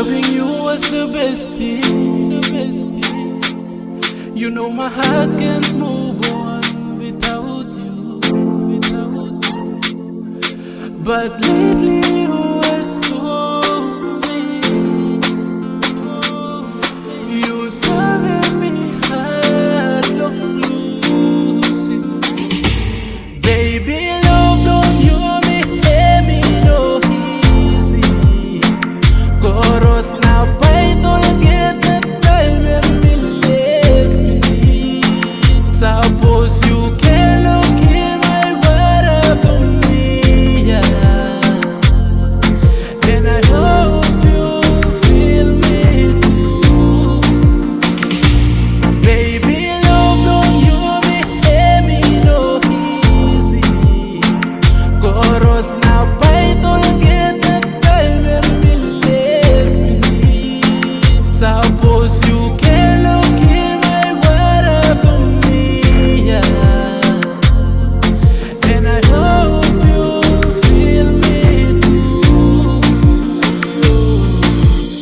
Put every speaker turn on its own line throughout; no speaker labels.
Loving you was the best thing, the best thing. You know my heart can't move on without you, without you. But lately you are so mean. You serve me hard, look losing. Baby, LoveBlo Umi, let me know easy. Chorus na paitol get the time and me less me. Suppose you can look in my world of me, yeah. And I hope you feel me too. Baby, LoveBlo Umi, let me know easy. Chorus na paitol get the time and me less me. Suppose you can look in my world of me, yeah. And I hope you feel me too.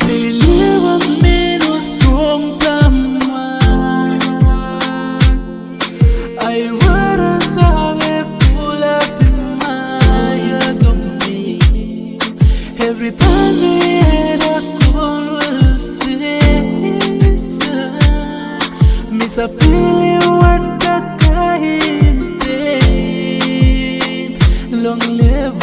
Iniwan menos strong taman. I wanna sabe pula pimaya me. Every time we had a conversation, miss a feeling what kakahintin. Long live